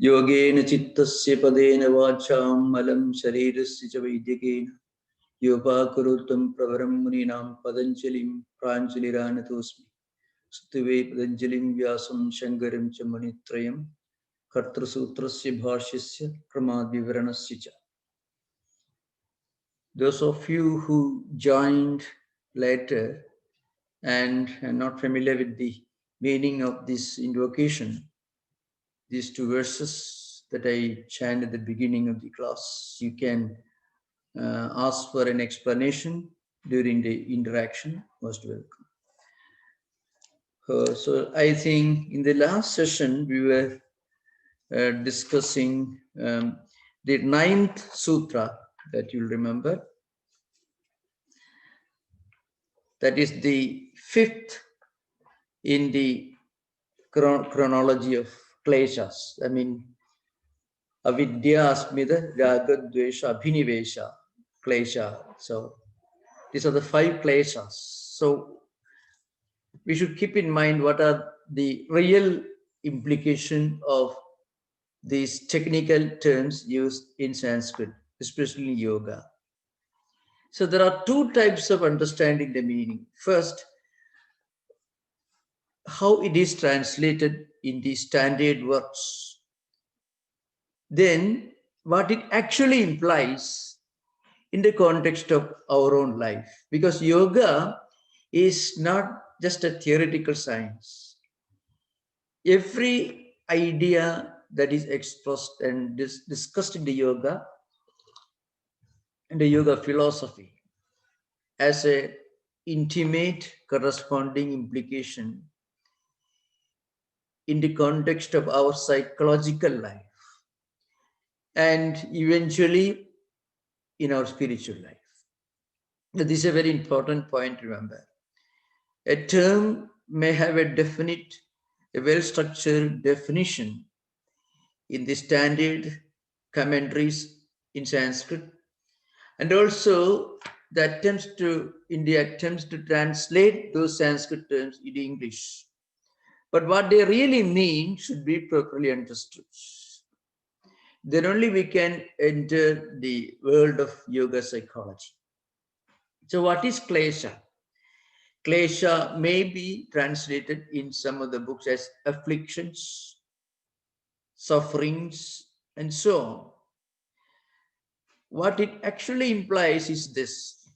Yogena chittasya padena vacham malam sharirasya cha vaidikena yopakurutam pravaram muninam padanjalim pranjaliranatosmi stuve padanjalim vyasam shankaram cha manitrayam kartra sutrasya bhashyasya kramadvivaranasya cha. Those of you who joined later and are not familiar with the meaning of this invocation, these two verses that I chant at the beginning of the class, you can ask for an explanation during the interaction. Most welcome. So I think in the last session, we were discussing the 9th sutra that you'll remember. That is the 5th in the chronology of kleshas. I mean, avidya, asmita, raga, dvesha, abhinivesha, klesha. So these are the 5 kleshas. So we should keep in mind what are the real implication of these technical terms used in Sanskrit, especially in yoga. So there are 2 types of understanding the meaning. First, how it is translated in the standard words. Then, what it actually implies in the context of our own life. Because yoga is not just a theoretical science. Every idea that is expressed and discussed in the yoga and the yoga philosophy has an intimate corresponding implication in the context of our psychological life and eventually in our spiritual life. Now, this is a very important point to remember. A term may have a definite, a well-structured definition in the standard commentaries in Sanskrit, and also the attempts to translate those Sanskrit terms into English. But what they really mean should be properly understood. Then only we can enter the world of yoga psychology. So what is klesha? Klesha may be translated in some of the books as afflictions, sufferings, and so on. What it actually implies is this.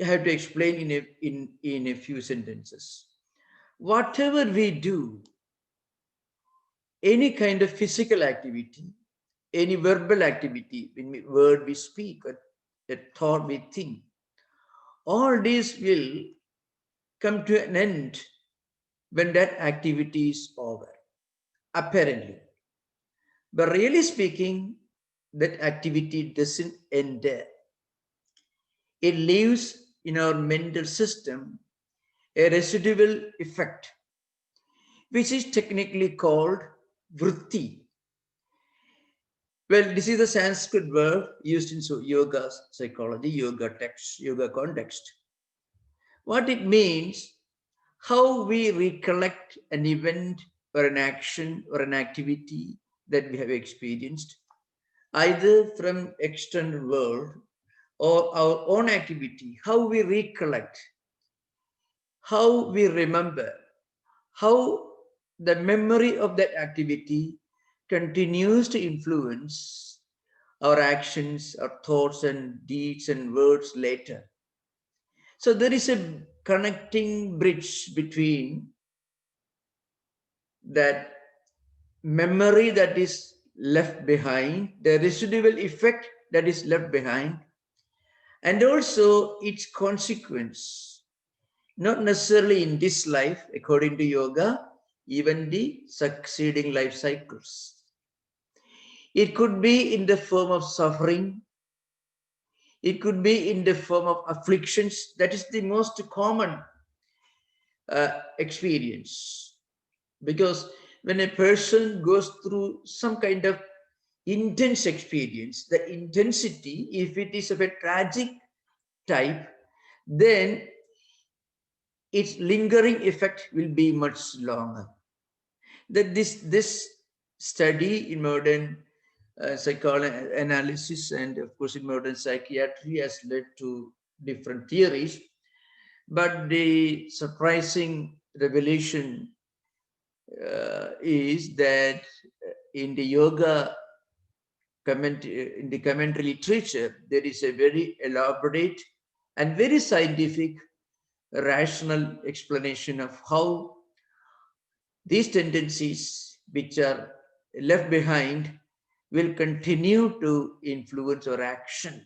I have to explain in a few sentences. Whatever we do, any kind of physical activity, any verbal activity, word we speak, a thought we think, all these will come to an end when that activity is over, apparently. But really speaking, that activity doesn't end there. It leaves in our mental system a residual effect, which is technically called vritti. Well, this is the Sanskrit word used in yoga psychology, yoga text, yoga context. What it means, how we recollect an event or an action or an activity that we have experienced, either from external world or our own activity, how we recollect, how we remember, how the memory of that activity continues to influence our actions, our thoughts and deeds and words later. So there is a connecting bridge between that memory that is left behind, the residual effect that is left behind, and also its consequence, not necessarily in this life, according to yoga, even the succeeding life cycles. It could be in the form of suffering. It could be in the form of afflictions. That is the most common experience. Because when a person goes through some kind of intense experience, the intensity, if it is of a tragic type, then its lingering effect will be much longer. that this study in modern psychoanalysis and of course in modern psychiatry has led to different theories, but the surprising revelation is that in the yoga in the commentary literature, there is a very elaborate and very scientific, rational explanation of how these tendencies which are left behind will continue to influence our action.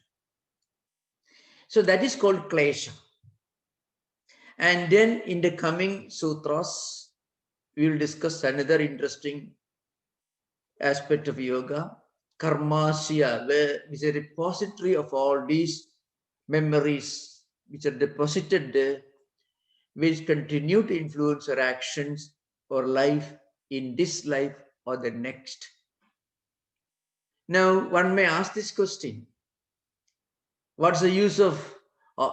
So that is called klesha. And then in the coming sutras, we will discuss another interesting aspect of yoga, karmasya, where is a repository of all these memories which are deposited there, which continue to influence our actions or life in this life or the next. Now, one may ask this question: what's the use of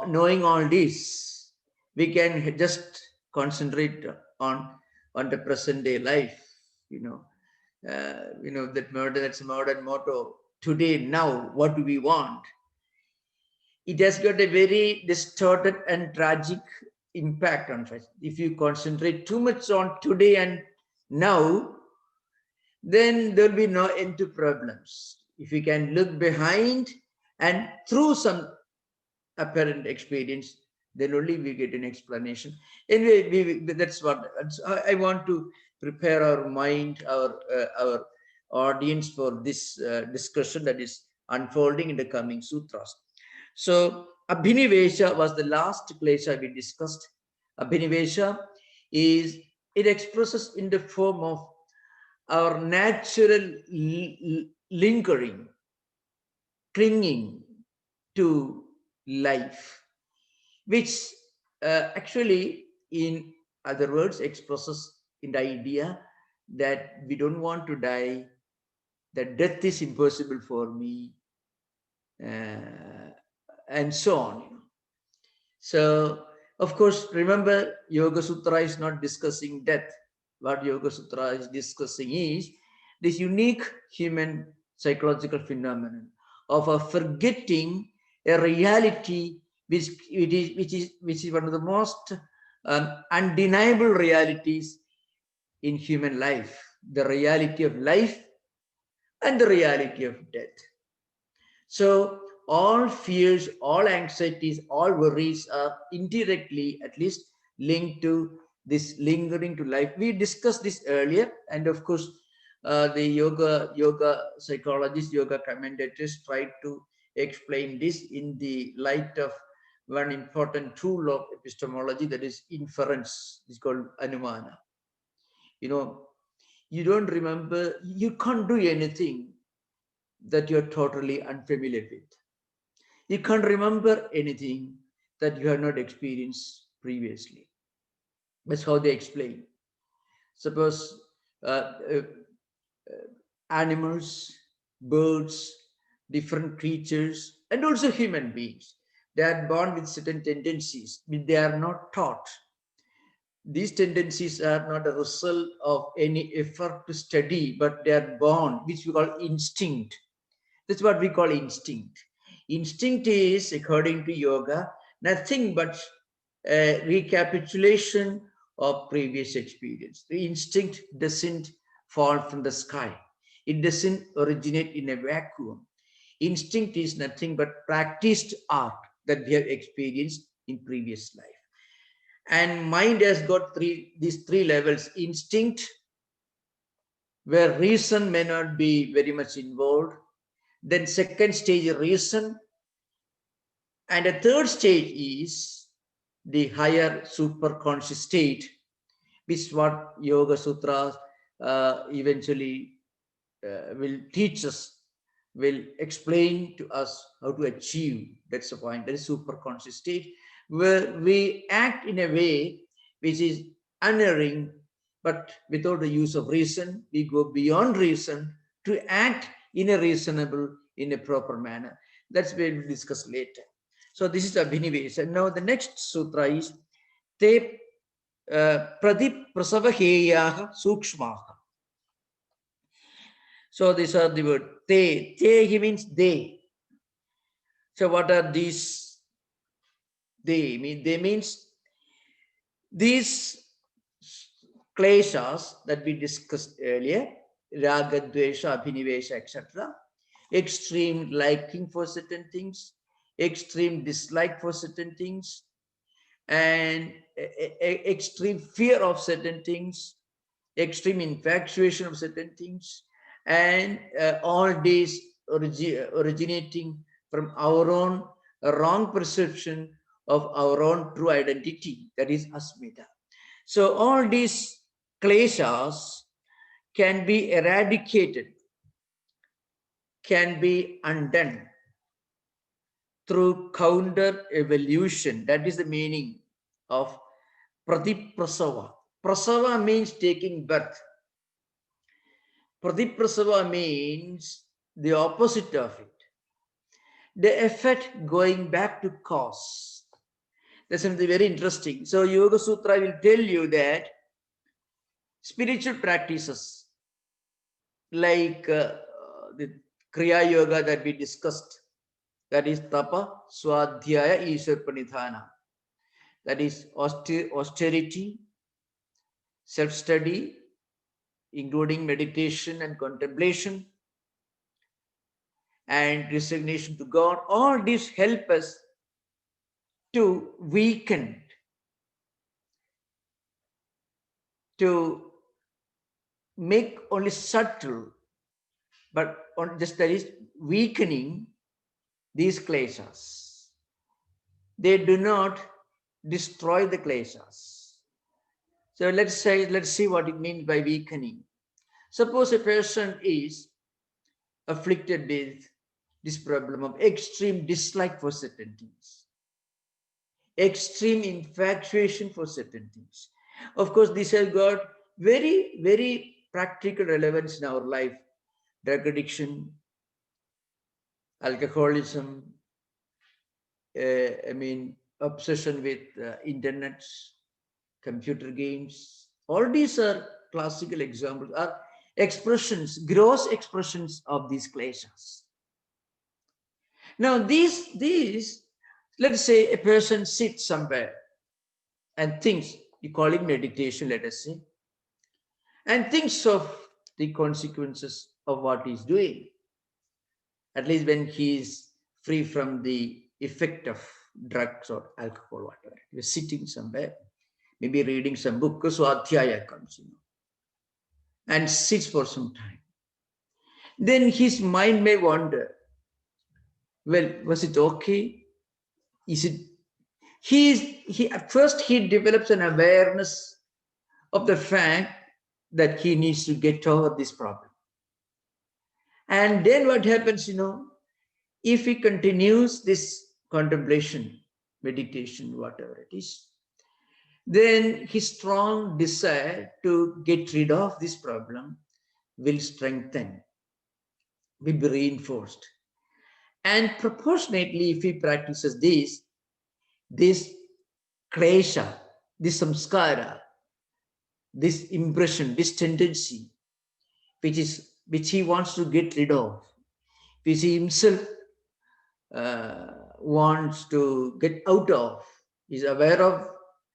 knowing all this? We can just concentrate on the present day life, that's a modern motto. Today, now, what do we want? It has got a very distorted and tragic impact on us. If you concentrate too much on today and now, then there will be no end to problems. If you can look behind and through some apparent experience, then only we get an explanation. Anyway, that's what I want to prepare our mind, our audience for this discussion that is unfolding in the coming sutras. So Abhinivesha was the last klesha we discussed. Abhinivesha is, it expresses in the form of our natural lingering, clinging to life, which actually, in other words, expresses in the idea that we don't want to die, that death is impossible for me, and so on. So, of course, remember, Yoga Sutra is not discussing death. What Yoga Sutra is discussing is this unique human psychological phenomenon of a forgetting a reality which is one of the most undeniable realities in human life, the reality of life and the reality of death. So all fears, all anxieties, all worries are indirectly at least linked to this lingering to life. We discussed this earlier, and of course, the yoga psychologists, yoga commentators tried to explain this in the light of one important tool of epistemology, that is inference. It's called anumana. You don't remember, you can't do anything that you're totally unfamiliar with. You can't remember anything that you have not experienced previously. That's how they explain. Suppose animals, birds, different creatures, and also human beings, they are born with certain tendencies, but they are not taught. These tendencies are not a result of any effort to study, but they are born, which we call instinct. That's what we call instinct. Instinct is, according to yoga, nothing but a recapitulation of previous experience. The instinct doesn't fall from the sky. It doesn't originate in a vacuum. Instinct is nothing but practiced art that we have experienced in previous life. And mind has got these three levels: instinct, where reason may not be very much involved. Then second stage, reason. And a third stage is the higher superconscious state, which is what Yoga Sutras eventually will teach us, will explain to us how to achieve. That's the point. That is superconscious state, where we act in a way which is unerring, but without the use of reason. We go beyond reason to act in a reasonable, in a proper manner. That's where we'll discuss later. So this is Abhinivesha. Now the next sutra is Te Pradip Prasavaheyaha Sukshmaha. So these are the word they. They, he means they. So what are these? They means these kleshas that we discussed earlier, raga, dvesha, abhinivesha, etc. Extreme liking for certain things, extreme dislike for certain things, and extreme fear of certain things, extreme infatuation of certain things, and all these originating from our own wrong perception of our own true identity, that is asmita. So all these kleshas can be eradicated, can be undone through counter evolution. That is the meaning of pratiprasava. Prasava means taking birth. Pratiprasava means the opposite of it. The effect going back to cause. That's something very interesting. So Yoga Sutra will tell you that spiritual practices like the Kriya Yoga that we discussed, that is Tapa, Swadhyaya, Ishwar Pranidhana, that is austerity, self-study, including meditation and contemplation, and resignation to God. All these help us to weaken, to make only subtle, but on just that is weakening these kleshas. They do not destroy the kleshas. So let's see what it means by weakening. Suppose a person is afflicted with this problem of extreme dislike for certain things, extreme infatuation for certain things. Of course, this has got very, very practical relevance in our life. Drug addiction, alcoholism, obsession with internet, computer games. All these are classical examples, are expressions, gross expressions of these kleshas. Now, these, let's say a person sits somewhere and thinks, you call it meditation, let us say, and thinks of the consequences of what he's doing, at least when he is free from the effect of drugs or alcohol, whatever. He's sitting somewhere, maybe reading some book, so adhyaya comes, and sits for some time. Then his mind may wander. Well, was it okay? Is it he at first he develops an awareness of the fact that he needs to get over this problem. And then what happens, if he continues this contemplation, meditation, whatever it is, then his strong desire to get rid of this problem will strengthen, will be reinforced. And proportionately, if he practices this klesha, this samskara, this impression, this tendency, which he wants to get rid of, which he himself wants to get out of, is aware of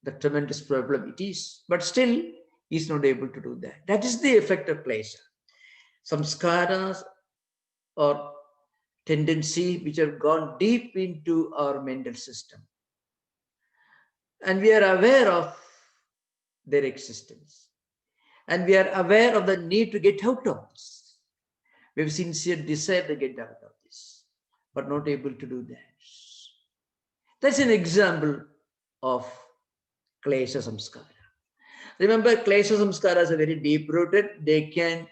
the tremendous problem it is, but still is not able to do that. That is the effect of klesha. Samskaras or tendency which have gone deep into our mental system. And we are aware of their existence. And we are aware of the need to get out of this. We have sincere desire to get out of this, but not able to do that. That's an example of klesha samskara. Remember, klesha samskaras are very deep rooted. They can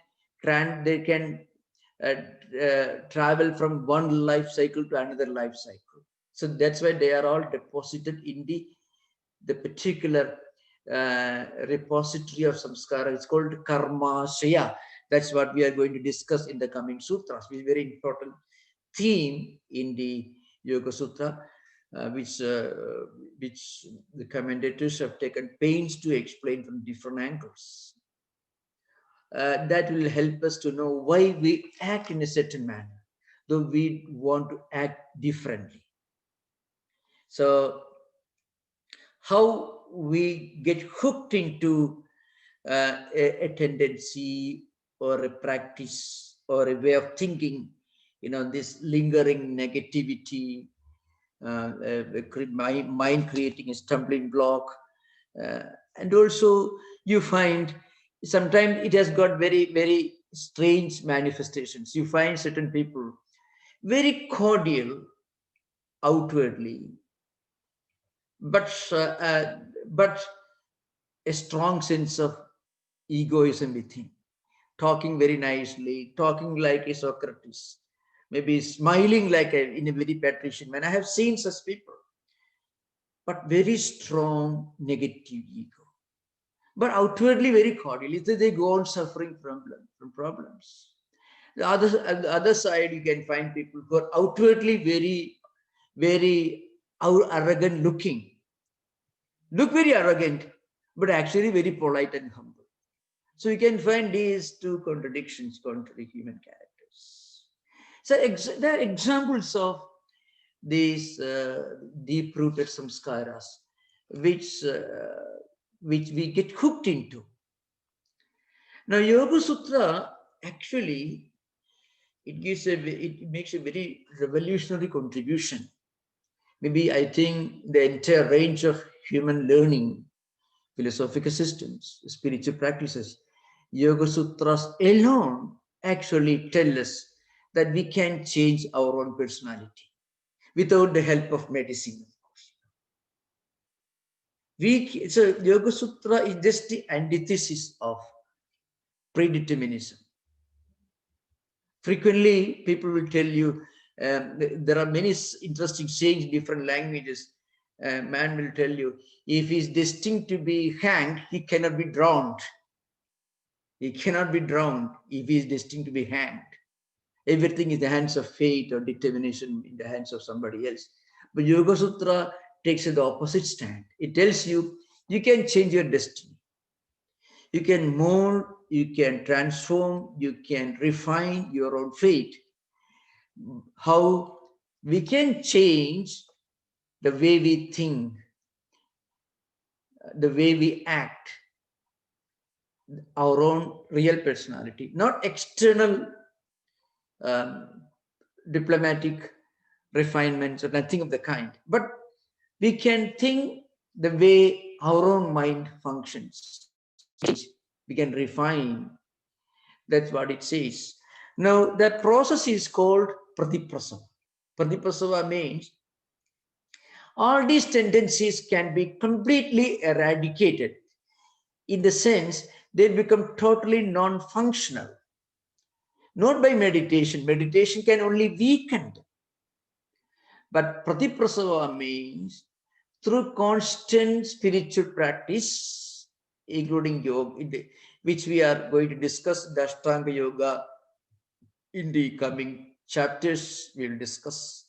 travel from one life cycle to another life cycle. So that's why they are all deposited in the particular repository of samskara. It's called karma shaya. That's what we are going to discuss in the coming sutras, which is a very important theme in the Yoga Sutra, which the commentators have taken pains to explain from different angles. that will help us to know why we act in a certain manner, though we want to act differently. So how we get hooked into a tendency or a practice or a way of thinking, this lingering negativity, mind creating a stumbling block. And also you find sometimes it has got very, very strange manifestations. You find certain people very cordial outwardly, but but a strong sense of egoism within, talking very nicely, talking like a Socrates, maybe smiling like in a very patrician manner. I have seen such people, but very strong negative ego, but outwardly very cordial. They go on suffering from problems. On the other side, you can find people who are outwardly very, very arrogant looking, look very arrogant, but actually very polite and humble. So you can find these two contradictions, contrary human characters. So there are examples of these deep-rooted samskaras, which we get hooked into. Now, Yoga Sutra actually it makes a very revolutionary contribution. Maybe I think the entire range of human learning, philosophical systems, spiritual practices, Yoga Sutras alone actually tell us that we can change our own personality without the help of medicine, of course. So Yoga Sutra is just the antithesis of predeterminism. Frequently, people will tell you, there are many interesting sayings in different languages. Man will tell you, if he is destined to be hanged, he cannot be drowned. He cannot be drowned if he is destined to be hanged. Everything is in the hands of fate or determination in the hands of somebody else. But Yoga Sutra takes the opposite stand. It tells you, you can change your destiny. You can mold, you can transform, you can refine your own fate. How we can change the way we think, the way we act, our own real personality, not external diplomatic refinements or nothing of the kind, but we can think the way our own mind functions. We can refine. That's what it says. Now, that process is called Pratiprasava. Pratiprasava means all these tendencies can be completely eradicated, in the sense they become totally non-functional. Not by meditation. Meditation can only weaken them. But Pratiprasava means through constant spiritual practice, including yoga, which we are going to discuss, the Ashtanga Yoga, in the coming chapters. We will discuss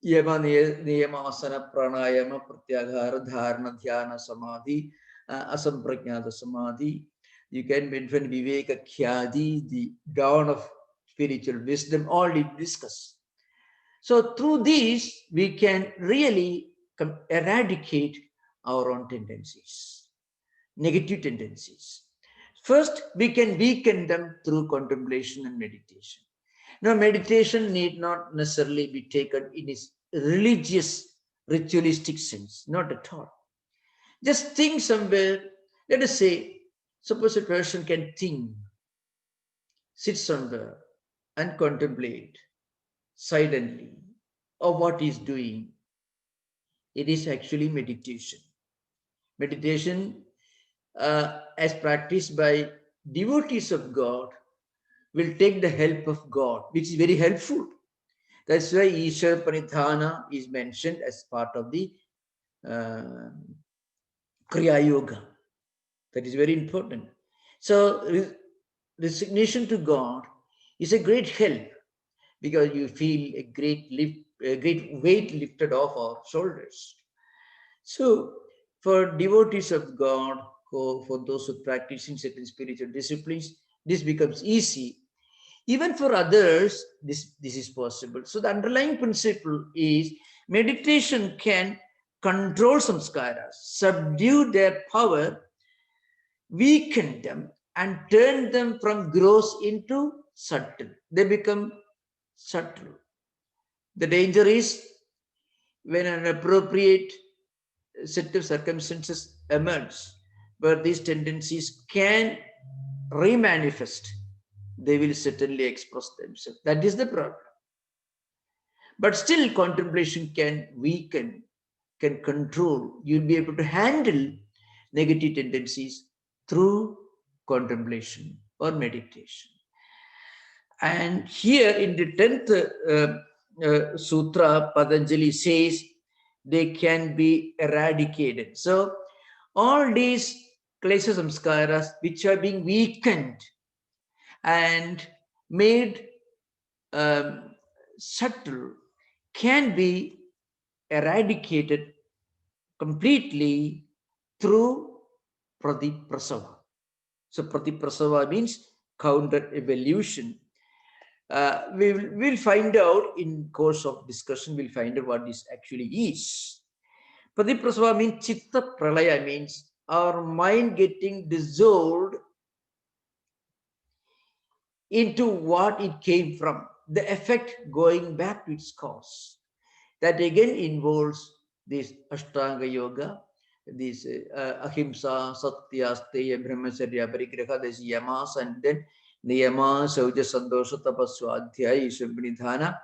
Yama, Niyama, Asana, Pranayama, Pratyahara, Dharana, Dhyana, Samadhi, Asampragnata Samadhi. You can mention Viveka Khyadi, the dawn of spiritual wisdom, all we discuss. So through these, we can really eradicate our own tendencies, negative tendencies. First, we can weaken them through contemplation and meditation. Now, meditation need not necessarily be taken in its religious, ritualistic sense, not at all. Just think somewhere, let us say, suppose a person can think, sit somewhere and contemplate silently of what he is doing. It is actually meditation. Meditation, as practiced by devotees of God, will take the help of God, which is very helpful. That's why Ishwar Pranidhana is mentioned as part of the Kriya Yoga. That is very important. So resignation to God is a great help, because you feel a great weight lifted off our shoulders. So for devotees of God for those who practicing certain spiritual disciplines, this becomes easy. Even for others, this is possible. So the underlying principle is meditation can control samskaras, subdue their power, weaken them, and turn them from gross into subtle. They become subtle. The danger is when an appropriate set of circumstances emerge where these tendencies can remanifest, they will certainly express themselves. That is the problem. But still, contemplation can weaken, can control. You'll be able to handle negative tendencies through contemplation or meditation. And here in the 10th sutra, Patanjali says they can be eradicated. So all these klesha samskaras which are being weakened and made subtle can be eradicated completely through pratiprasava. So pratiprasava means counter evolution. We'll find out in course of discussion, we'll find out what this actually is. Pratiprasava means chitta pralaya, means our mind getting dissolved into what it came from, the effect going back to its cause. That again involves this Ashtanga Yoga, this Ahimsa, Satya, Steya, Brahmacharya, Parigraha, this Yamas, and then Niyama, Sauja, Sandosha, Tapaswa, Adhyaya, Ishvabhinidhana,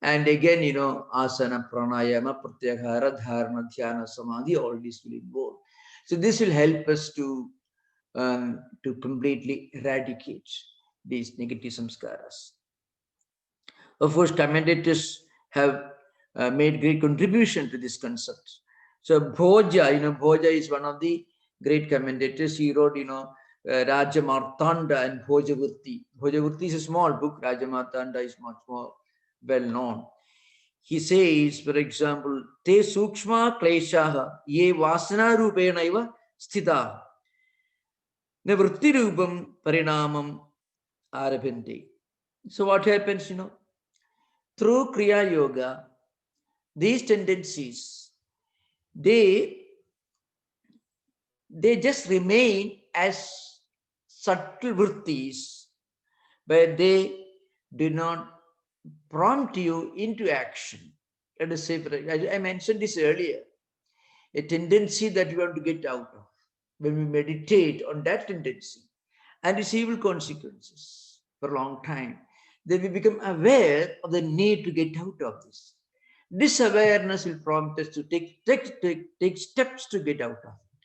and again, Asana, Pranayama, Pratyahara, Dharana, Dhyana, Samadhi, all these will involve. So this will help us to completely eradicate these negative samskaras. Of course, commentators have made great contribution to this concept. So Bhoja, Bhoja is one of the great commentators. He wrote, Raja Martanda and Bhojavurti. Bhojavurti is a small book. Raja Martanda is much more well known. He says, for example, Te Sukshma Kleshaha Ye Vasana Rupenaiva Sthita Nivritti Rupam Parinamam Arabhinte. So what happens, through Kriya Yoga, these tendencies, they just remain as subtle vrittis, but they do not prompt you into action. Let us say, I mentioned this earlier, a tendency that you want to get out of. When we meditate on that tendency and its evil consequences for a long time, then we become aware of the need to get out of this. This awareness will prompt us to take steps to get out of it.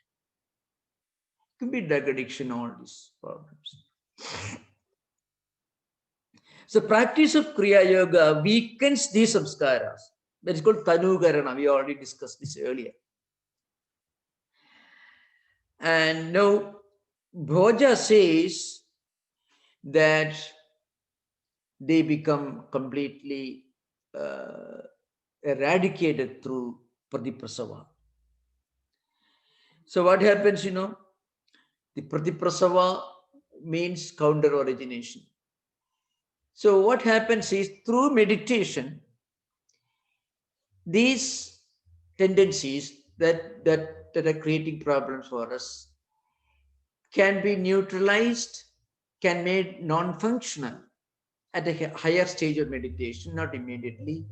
It could be drug addiction, all these problems. So practice of Kriya Yoga weakens these samskaras. That is called Tanukarana. We already discussed this earlier. And now Bhoja says that they become completely eradicated through Pratiprasava. So what happens, the Pratiprasava means counter origination. So what happens is through meditation, these tendencies that are creating problems for us can be neutralized, can be made non-functional at a higher stage of meditation, not immediately.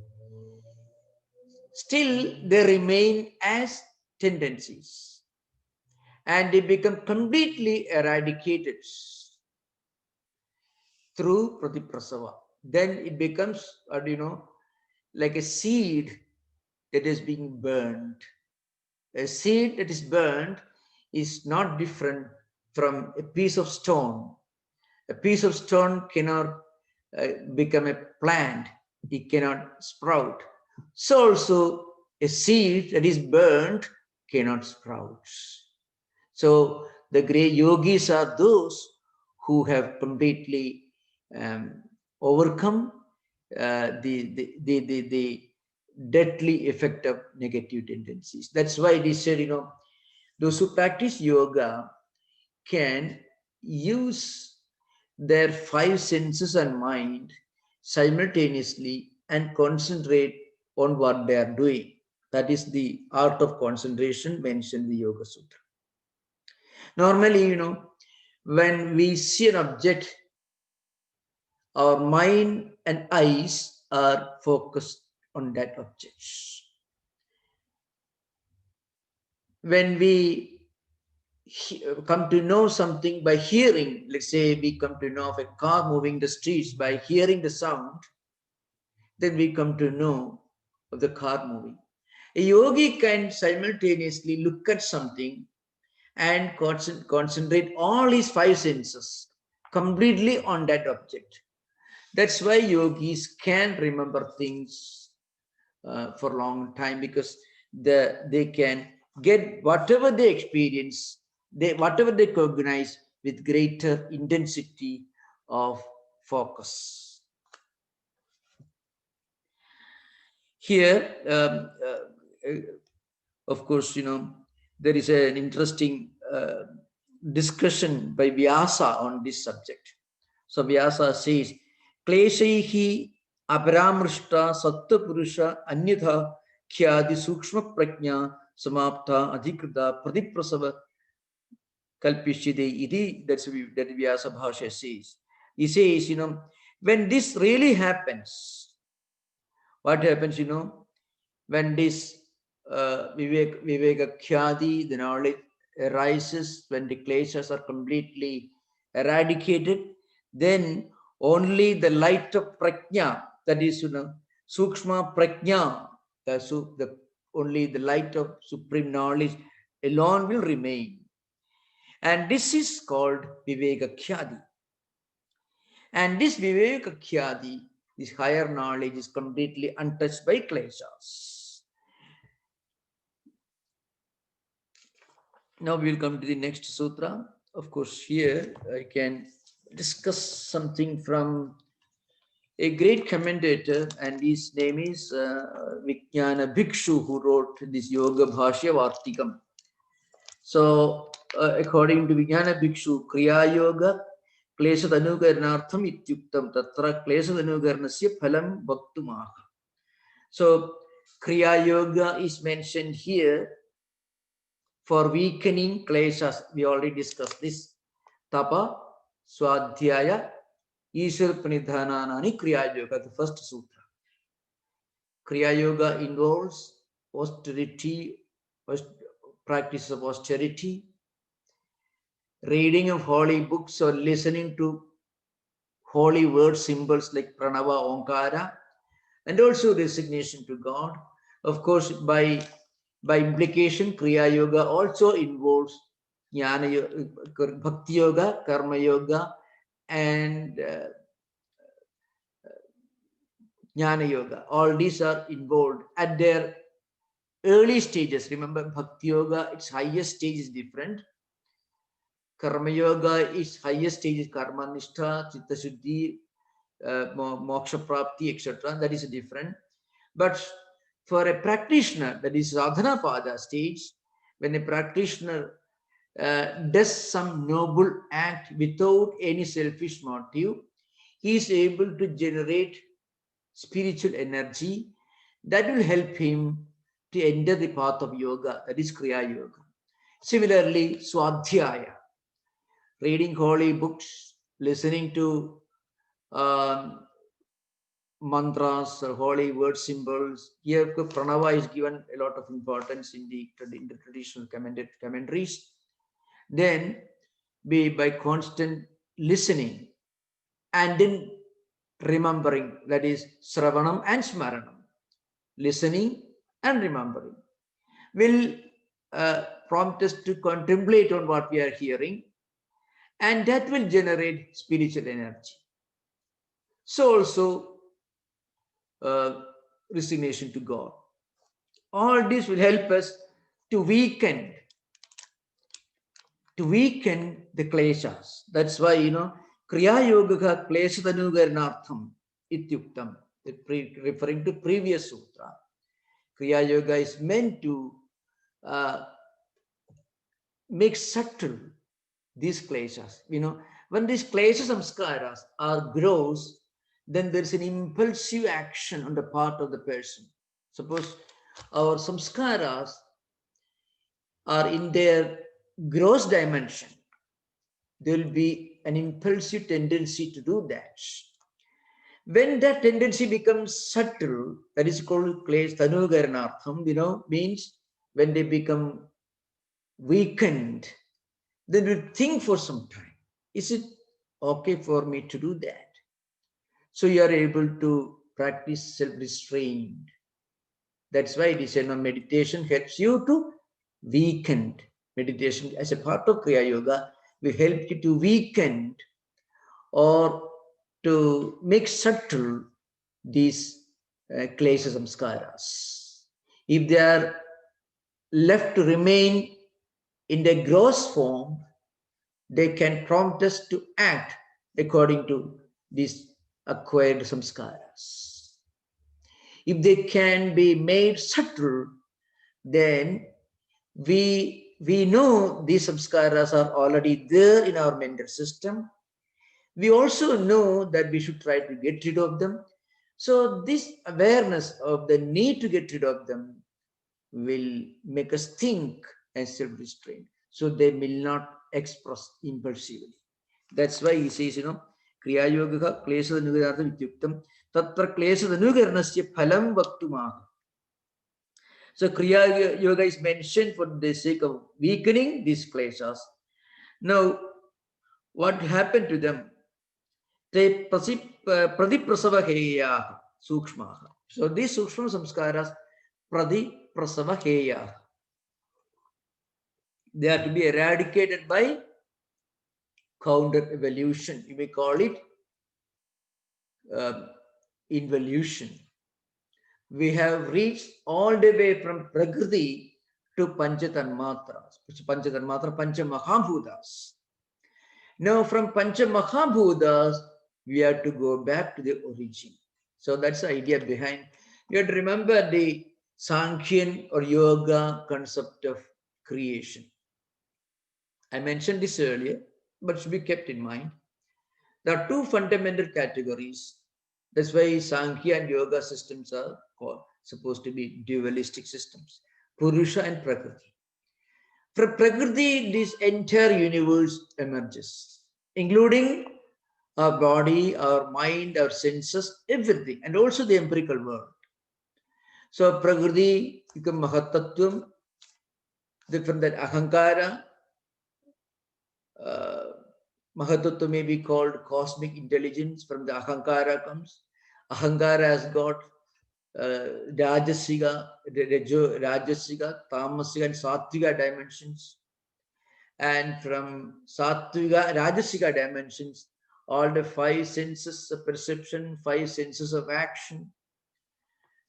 Still, they remain as tendencies and they become completely eradicated through Pratiprasava. Then it becomes, like a seed that is being burned. A seed that is burned is not different from a piece of stone. A piece of stone cannot become a plant. It cannot sprout. So also a seed that is burned cannot sprout. So the great yogis are those who have completely overcome the deadly effect of negative tendencies. That's why they said, Those who practice yoga can use their five senses and mind simultaneously and concentrate on what they are doing. That is the art of concentration mentioned in the Yoga Sutra. Normally, when we see an object, our mind and eyes are focused on that object. When we come to know something by hearing, let's say we come to know of a car moving the streets by hearing the sound, then we come to know of the car moving. A yogi can simultaneously look at something and concentrate all his five senses completely on that object. That's why yogis can remember things for a long time, because they can get whatever they experience, whatever they cognize with greater intensity of focus. Here, of course, there is an interesting discussion by Vyasa on this subject. So Vyasa says, Kleshaihi aparamrishta sattva purusha anyatha khyadi sukshma prajna samapta adhikrita pradiprasava kalpishide iti. That Vyasa Bhashya says. He says, when this really happens, what happens, when this viveka khyadi, the knowledge arises, when the kleshas are completely eradicated, then only the light of prajna, that is, sukshma prajna, only the light of supreme knowledge alone will remain. And this is called viveka khyadi. And this viveka khyadi, this higher knowledge, is completely untouched by kleshas. Now we will come to the next sutra. Of course, here I can discuss something from a great commentator, and his name is Vijnana Bhikshu, who wrote this Yoga Bhashya Vartikam. So, according to Vijnana Bhikshu, Kriya Yoga Kleshadanugarnartham ityuktam tatra Kleshadanugarnasya phalam bhaktumaha. So, Kriya Yoga is mentioned here for weakening kleshas. We already discussed this. Tapa, Swadhyaya, Ishwar Pranidhananani Kriya Yoga, the first sutra. Kriya Yoga involves austerity, practice of austerity, reading of holy books or listening to holy word symbols like Pranava, Onkara, and also resignation to God. Of course, by implication, Kriya Yoga also involves Jnana, Bhakti Yoga, Karma Yoga, and Jnana Yoga. All these are involved at their early stages. Remember, Bhakti Yoga, its highest stage is different. Karma Yoga, its highest stage is Karma Nishtha, Chitta Shuddhi, Moksha Prapti, etc. That is different. But for a practitioner, that is Sadhana Pada stage, when a practitioner does some noble act without any selfish motive, he is able to generate spiritual energy that will help him to enter the path of yoga, that is Kriya Yoga. Similarly, Swadhyaya, reading holy books, listening to mantras or holy word symbols. Here, pranava is given a lot of importance in the traditional commentaries. Then, by constant listening and then remembering, that is Sravanam and Smaranam, listening and remembering, will prompt us to contemplate on what we are hearing, and that will generate spiritual energy. So also resignation to God. All this will help us to weaken the kleshas. That's why, Kriya Yoga Kleshadanugarnartham ityuktam, referring to previous sutra. Kriya Yoga is meant to make subtle these kleshas. When these klesha samskaras are gross, then there's an impulsive action on the part of the person. Suppose our samskaras are in their gross dimension, there will be an impulsive tendency to do that. When that tendency becomes subtle, that is called klesh tanukaranartham, means when they become weakened, then we think for some time, is it okay for me to do that? So you are able to practice self-restraint. That's why it is meditation helps you to weaken. Meditation as a part of Kriya Yoga will help you to weaken or to make subtle these klesha samskaras. If they are left to remain in their gross form, they can prompt us to act according to these acquired samskaras. If they can be made subtle, then we know these samskaras are already there in our mental system. We also know that we should try to get rid of them. So this awareness of the need to get rid of them will make us think and self-restrain. So they will not express impulsively. That's why he says, Kriya Yoga Klesha Nugarartha Vityuktam Tatra Klesha Nugaranasya Phalam Vaktumaha. So Kriya Yoga is mentioned for the sake of weakening these kleshas. Now, what happened to them? They pradiprasavaheya sukshmaha. So these sukshma samskaras pradiprasavaheya. They are to be eradicated by counter evolution. You may call it involution. We have reached all the way from Prakriti to Panchatanmatras. Panchatanmatra, Panchamahabhutas. Now from Panchamahabhutas, we have to go back to the origin. So that's the idea behind. You have to remember the Sankhyan or Yoga concept of creation. I mentioned this earlier, but should be kept in mind. There are two fundamental categories. That's why Sankhya and Yoga systems are supposed to be dualistic systems, Purusha and Prakriti. From Prakriti, this entire universe emerges, including our body, our mind, our senses, everything, and also the empirical world. So Prakriti becomes Mahatattvam, from that Ahankara, Mahatattva may be called cosmic intelligence. From the Ahankara comes. Ahankara has got Rajasiga, Tamasiga, and Sattvika dimensions. And from Sattvika, Rajasiga dimensions, all the five senses of perception, five senses of action,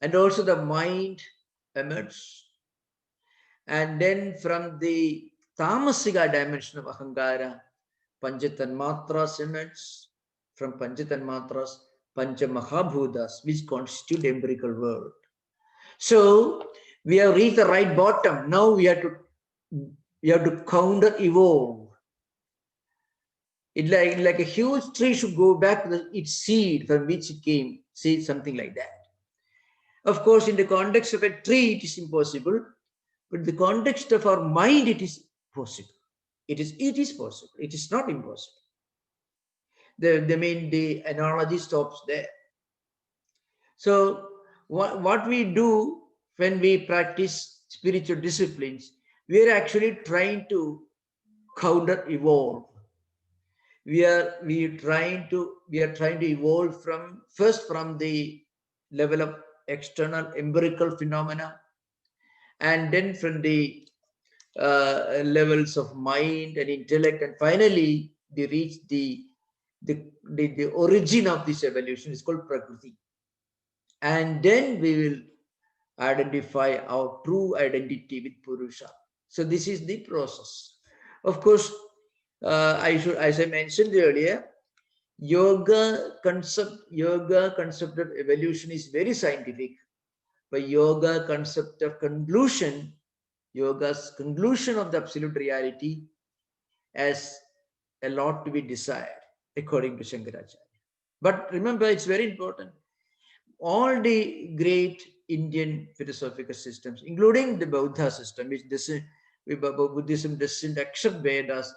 and also the mind emerges. And then from the Tamasiga dimension of Ahankara, Panchatanmatras emerge. From Panchatanmatras, Panchamahabhutas, which constitute the empirical world. So we have reached the right bottom. Now we have to counter evolve. It's like a huge tree should go back to its seed from which it came, seed, something like that. Of course, in the context of a tree, it is impossible, but in the context of our mind, it is possible. It is possible. It is not impossible. The analogy stops there. So what we do when we practice spiritual disciplines, we are actually trying to counter evolve. We are trying to evolve from the level of external empirical phenomena, and then from the levels of mind and intellect, and finally we reach the origin of this evolution. Is called Prakriti, and then we will identify our true identity with Purusha. So this is the process. Of course, as I mentioned earlier, yoga concept of evolution is very scientific, but yoga concept of conclusion Yoga's conclusion of the absolute reality has a lot to be desired, according to Shankaracharya. But remember, it's very important. All the great Indian philosophical systems, including the Buddha system, which doesn't, Buddhism doesn't accept Vedas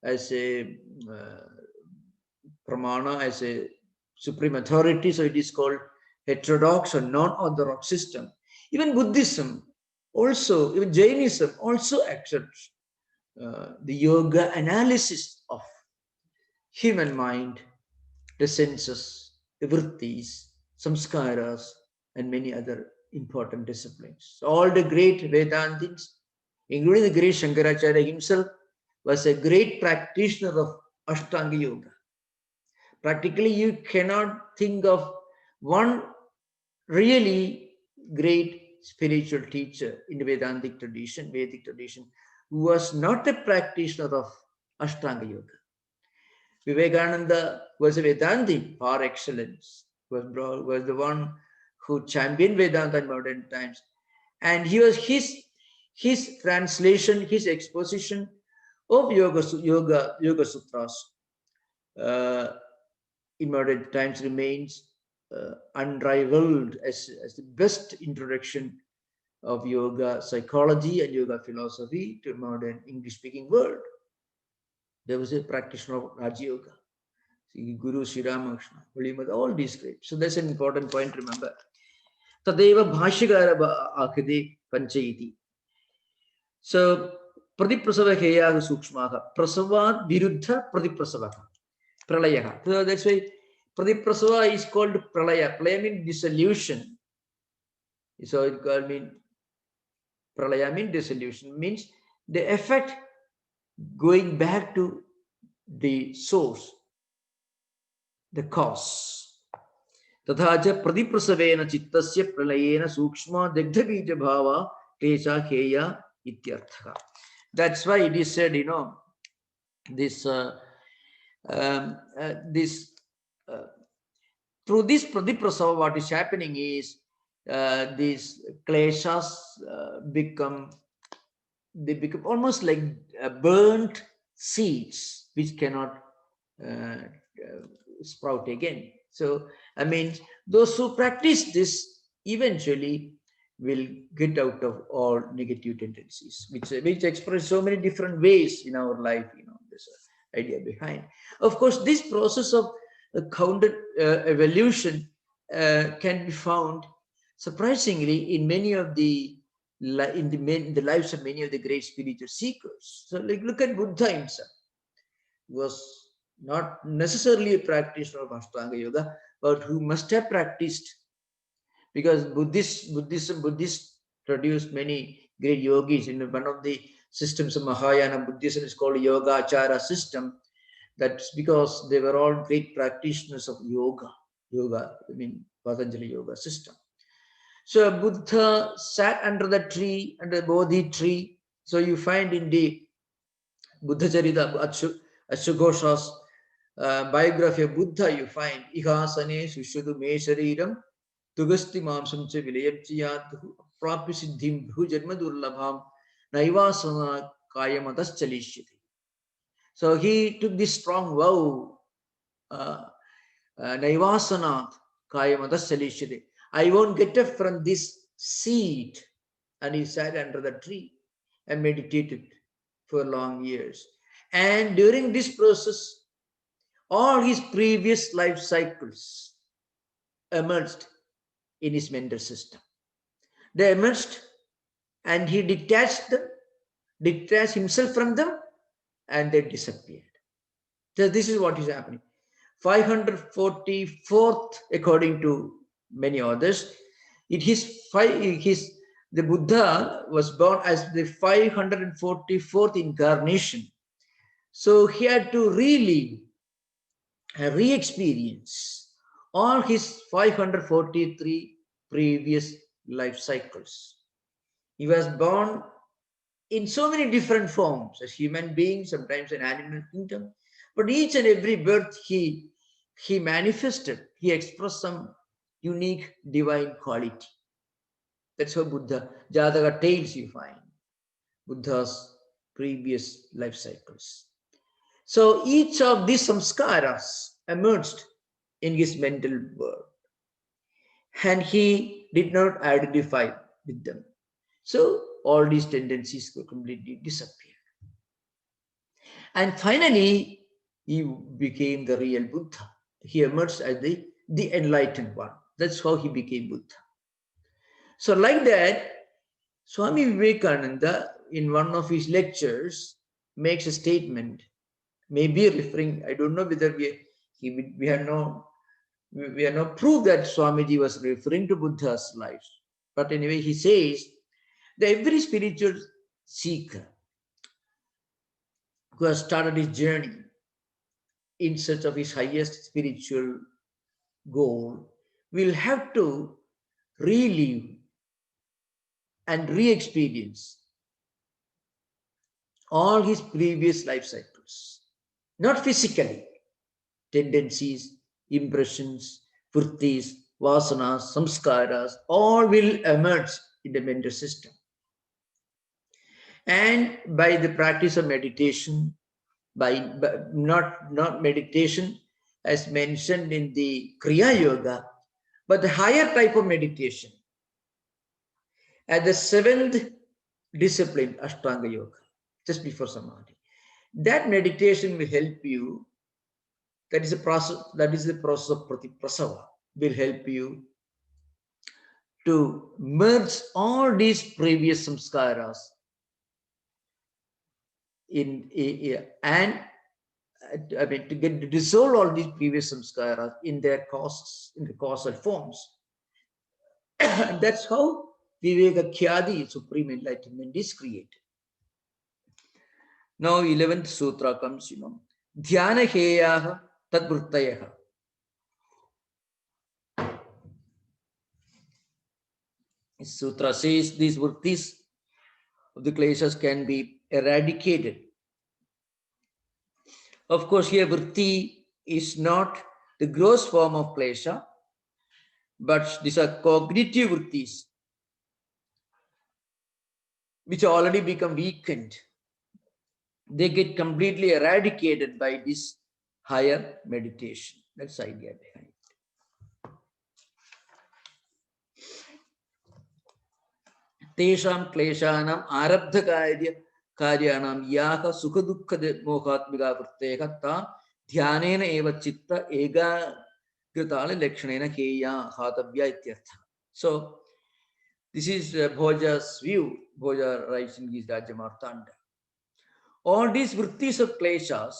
as a pramana, as a supreme authority, so it is called heterodox or non-orthodox system. Even Buddhism also, even Jainism also accepts the yoga analysis of human mind, the senses, the vrittis, samskaras, and many other important disciplines. So all the great Vedantics, including the great Shankaracharya himself, was a great practitioner of Ashtanga Yoga. Practically, you cannot think of one really great spiritual teacher in the Vedantic tradition, Vedic tradition, who was not a practitioner of Ashtanga Yoga. Vivekananda was a Vedanti par excellence, was the one who championed Vedanta in modern times. And he was his translation, his exposition of Yoga Sutras in modern times remains unrivaled as the best introduction of yoga psychology and yoga philosophy to modern English-speaking world. There was a practitioner of Raja Yoga, Guru Sri Ramakrishna, all these great. So that's an important point to remember. Tadeva Bhashikara Akhide Panchayiti. So Pradiprasava Heya Sukshmaha, Prasava Viruddha Pradiprasava, Pralayaha. So that's why Pradiprasava is called Pralaya. Pralaya means dissolution. So it called mean Pralaya means dissolution, means the effect going back to the source, the cause. Tathacha Pradiprasavena Chittasya Pralayena Sukshma Degdhabija Bhava Klesha Heya Ityartha. That's why it is said, this through this Pradiprasava, what is happening is these kleshas become almost like burnt seeds which cannot sprout again. So, I mean, those who practice this eventually will get out of all negative tendencies, which express so many different ways in our life. There's an idea behind. Of course, this process of counter evolution can be found surprisingly in many of the in the lives of many of the great spiritual seekers. So, like, look at Buddha himself. He was not necessarily a practitioner of Ashtanga Yoga, but who must have practiced, because Buddhism produced many great yogis. In one of the systems of Mahayana Buddhism is called Yogachara system. That's because they were all great practitioners of yoga, Patanjali yoga system. So Buddha sat under the tree, under the Bodhi tree. So you find in the Buddha Charita, Ashugosha's biography of Buddha, you find Ihasane Sushudu Me Shariram Tugasti Mamsam Che Vilayapchiyat Prapi Siddhim Bhu Janma Durlabham Naivasana Kayamatas Chalishiti. So he took this strong vow, Naivasana Kayamatas Chalishiti. I won't get up from this seat. And he sat under the tree and meditated for long years. And during this process, all his previous life cycles emerged in his mental system. They emerged and he detached himself from them, and they disappeared. So this is what is happening. 544th, according to many others, the Buddha was born as the 544th incarnation. So he had to really re-experience all his 543 previous life cycles. He was born in so many different forms, as human being, sometimes an animal kingdom. But each and every birth he manifested, he expressed some unique divine quality. That's how Buddha Jataka tales you find. Buddha's previous life cycles. So each of these samskaras emerged in his mental world, and he did not identify with them. So all these tendencies completely disappeared. And finally, he became the real Buddha. He emerged as the enlightened one. That's how he became Buddha. So like that, Swami Vivekananda, in one of his lectures, makes a statement, maybe referring, I don't know whether we have no proof that Swamiji was referring to Buddha's life. But anyway, he says that every spiritual seeker who has started his journey in search of his highest spiritual goal will have to relive and re-experience all his previous life cycles, not physically, tendencies, impressions, vrittis, vasanas, samskaras, all will emerge in the mental system. And by the practice of meditation, by not meditation as mentioned in the Kriya Yoga, but the higher type of meditation, at the seventh discipline, Ashtanga Yoga, just before Samadhi. That meditation will help you. That is the process of prasava, will help you to merge all these previous samskaras and to dissolve all these previous samskaras in their causes, in the causal forms. And that's how Viveka Khyadi, supreme enlightenment, is created. Now 11th sutra comes, Dhyana heyaha tadvrittayaha. This sutra says these vrittis of the kleshas can be eradicated. Of course, here vritti is not the gross form of klesha, but these are cognitive vrittis which already become weakened. They get completely eradicated by this higher meditation. That's the idea behind it. Tesham kleshanam arabdha karyanam yaha sukha dukkha mohatmika vritteka ta dhyanena eva chitta ega gritale lakshanena keya hatavya ityartha. So this is Bhoja's view. Bhoja writes in his Rajamartanda. All these vrittis of kleshas,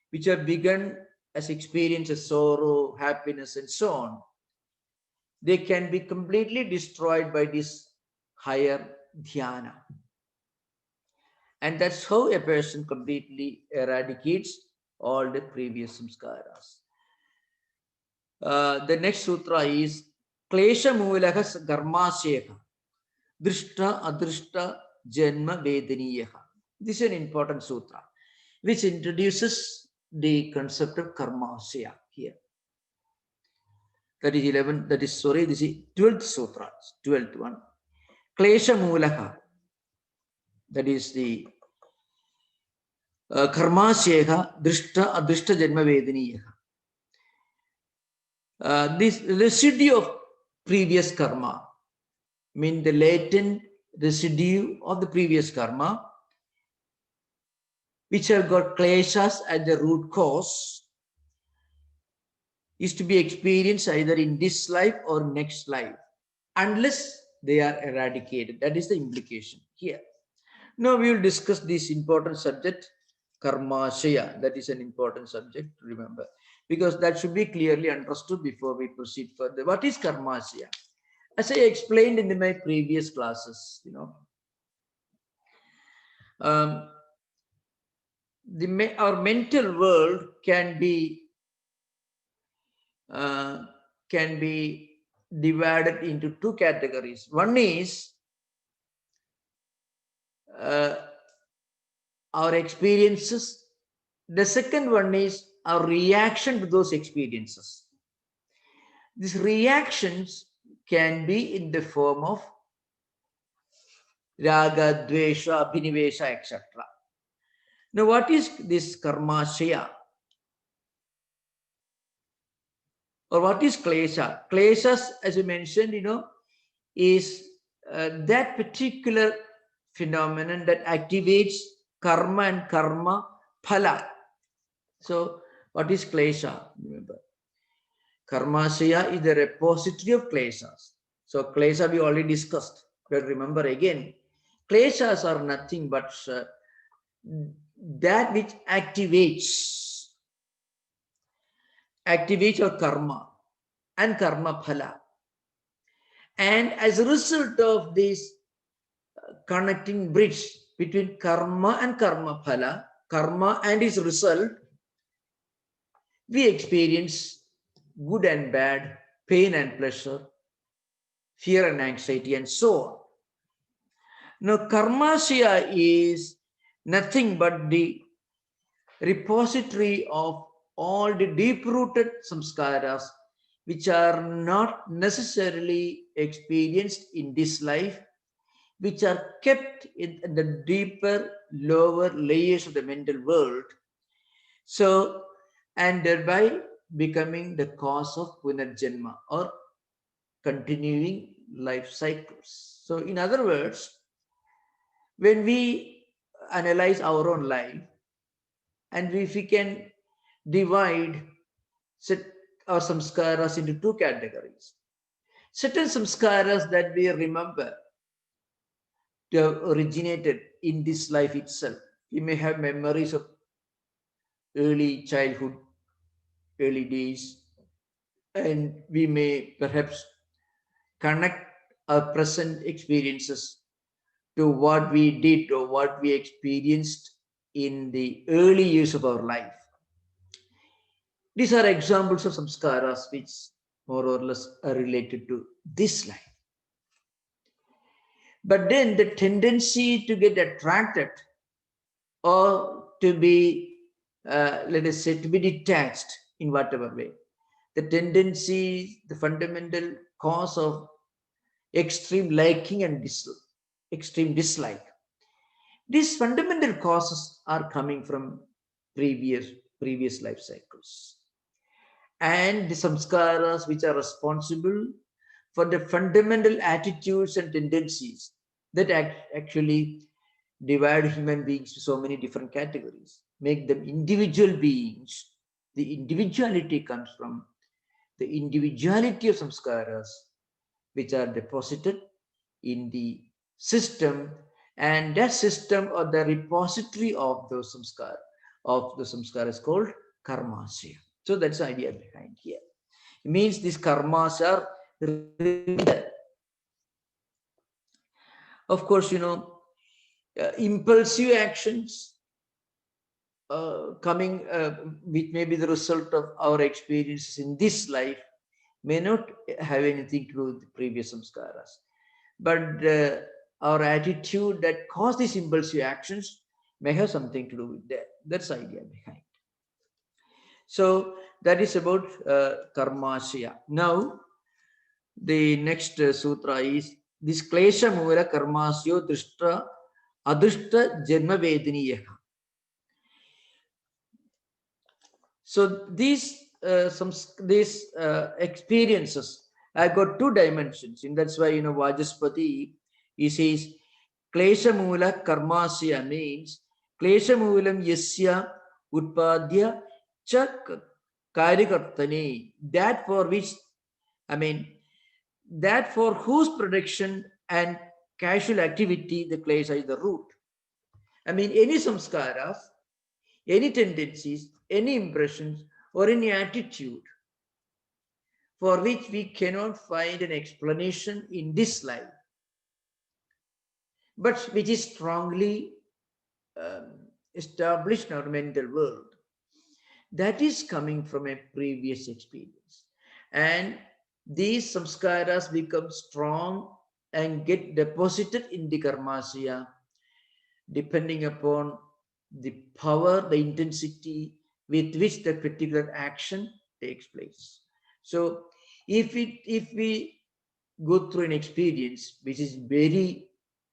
which have begun as experiences, sorrow, happiness, and so on, they can be completely destroyed by this higher dhyana. And that's how a person completely eradicates all the previous samskaras. The next sutra is Klesha Mulaka Karmasyeha Drishta Adrishta Janma Vedaniyaha. This is an important sutra which introduces the concept of karmasya here. That is 11, this is 12th sutra, 12th one. Klesha Mulaka, that is the karmasyeha drishta adrishta janma vedaniyaha. This residue of previous karma, mean the latent residue of the previous karma, which have got kleshas at the root cause, is to be experienced either in this life or next life, unless they are eradicated. That is the implication here. Now we will discuss this important subject, karmashaya. That is an important subject to remember, because that should be clearly understood before we proceed further. What is karmashaya? As I explained in my previous classes, our mental world can be divided into two categories. One is our experiences. The second one is our reaction to those experiences. These reactions can be in the form of raga, dvesha, abhinivesha, etc. Now, what is this karmashaya? Or what is klesha? Kleshas, as you mentioned, is that particular phenomenon that activates karma and karma phala. So, what is klesha? Remember, karmashaya is the repository of kleshas. So, klesha we already discussed. But remember again, kleshas are nothing but that which activates your karma and karma phala. And as a result of this connecting bridge between karma and karma phala, karma and its result, we experience good and bad, pain and pleasure, fear and anxiety, and so on. Now, karmasya is nothing but the repository of all the deep-rooted samskaras which are not necessarily experienced in this life, which are kept in the deeper, lower layers of the mental world. So, and thereby becoming the cause of punarjanma or continuing life cycles. So, in other words, when we analyze our own life, and if we can divide our samskaras into two categories. Certain samskaras that we remember to have originated in this life itself. We may have memories of early childhood, early days, and we may perhaps connect our present experiences to what we did or what we experienced in the early years of our life. These are examples of samskaras which more or less are related to this life. But then the tendency to get attracted or to be, let us say, to be detached in whatever way. The tendency, the fundamental cause of extreme liking and extreme dislike. These fundamental causes are coming from previous life cycles. And the samskaras which are responsible for the fundamental attitudes and tendencies that actually divide human beings to so many different categories, make them individual beings. The individuality comes from the individuality of samskaras which are deposited in the system, and that system or the repository of those samskara is called karmasya. So that's the idea behind here. It means these karmas are repeated. Of course, impulsive actions coming which may be the result of our experiences in this life may not have anything to do with the previous samskaras. But our attitude that caused these impulsive actions may have something to do with that. That's the idea behind. So that is about karmasya. Now, the next sutra is this klesha mula karmasyo drishta adrishta janma vediniyaha. So these experiences, I've got two dimensions, and that's why Vajaspati, he says klesha mula karmasya means klesha mulam yasya utpadya chak karyakartane, that for which, that for whose production and casual activity the klesha is the root. Any samskaras, any tendencies, any impressions, or any attitude for which we cannot find an explanation in this life, but which is strongly established in our mental world, that is coming from a previous experience. And these samskaras become strong and get deposited in the karmasya depending upon the power, the intensity with which the particular action takes place. So if we go through an experience which is very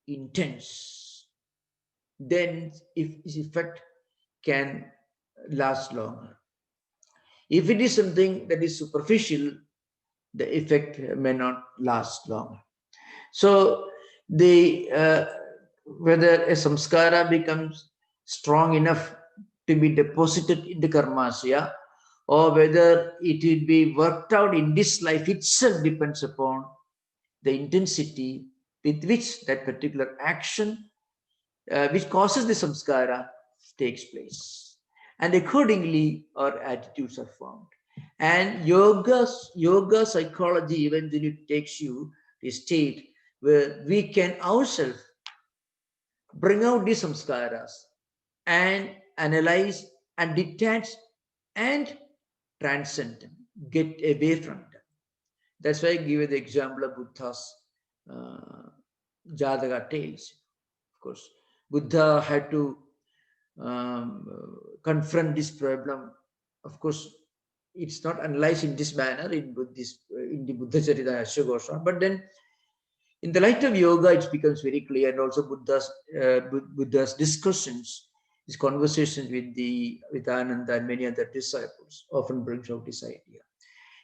intense, then its effect can last longer. If it is something that is superficial, the effect may not last long. So whether a samskara becomes strong enough to be deposited in the karmasya, or whether it will be worked out in this life itself, depends upon the intensity with which that particular action which causes the samskara takes place. And accordingly, our attitudes are formed. And yoga psychology eventually takes you to a state where we can ourselves bring out these samskaras and analyze and detach and transcend them, get away from them. That's why I give you the example of Buddha's Jataka tales. Of course, Buddha had to confront this problem. Of course, it's not analyzed in this manner in the Buddha Charita Ashwagosha, but then in the light of yoga, it becomes very clear, and also Buddha's discussions, his conversations with Ananda and many other disciples often brings out this idea.